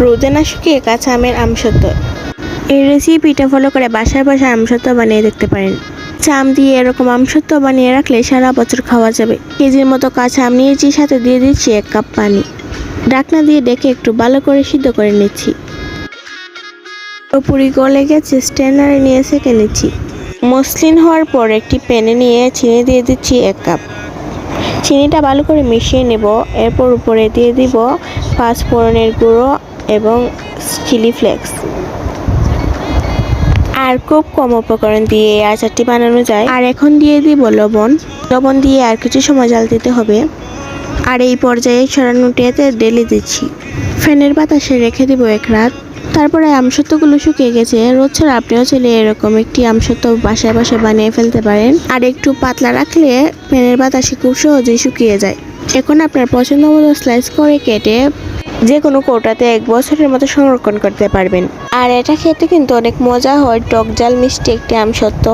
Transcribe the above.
রোদে না শুকিয়ে কাঁচা আমের আমসত্ত্ব। এই রেসিপিটা ফলো করে বাসায় আমসত্ত্ব বানিয়ে দেখতে পারেন। আম দিয়ে এরকম আমসত্ত্ব বানিয়ে রাখলে সারা বছর খাওয়া যাবে। কেজির মতো কাঁচা আম নিয়েছি, সাথে দিয়ে দিচ্ছি 1 কাপ পানি। ঢাকনা দিয়ে ডেকে একটু ভালো করে সিদ্ধ করে নিচ্ছি। পুরোপুরি গলে গেছে, স্ট্রেনারে নিয়ে সেঁকে নিচ্ছি। মসৃণ হওয়ার পর একটি প্যানে নিয়ে চিনি দিয়ে দিচ্ছি 1 কাপ। চিনিটা ভালো করে মিশিয়ে নেব। এরপর উপরে দিয়ে দিব 5 ফোড়নের গুঁড়ো এবং চিলি ফ্লেক্স। আর খুব কম উপকরণ দিয়ে এই আচারটি বানানো যায়। আর এখন দিয়ে দিব লবণ। লবণ দিয়ে আর কিছু সময় জাল দিতে হবে। আর এই পর্যায়ে ছড়ানো টেতে ঢেলে দিচ্ছি। ফ্যানের বাতাসে রেখে দিব 1 রাত। তারপরে আমসত্ত্বগুলো শুকিয়ে গেছে। রোদ ছাড়া আপনিও চাইলে এরকম একটি আমসত্ত্ব বাসায় বানিয়ে ফেলতে পারেন। আর একটু পাতলা রাখলে ফ্যানের বাতাসে খুব সহজেই শুকিয়ে যায়। এখন আপনার পছন্দ মতো স্লাইস করে কেটে যে কোনো কৌটাতে 1 বছরের মতো সংরক্ষণ করতে পারবেন। আর এটা খেতে কিন্তু অনেক মজা হয়, টক ঝাল মিষ্টি একটি আমসত্ত্ব।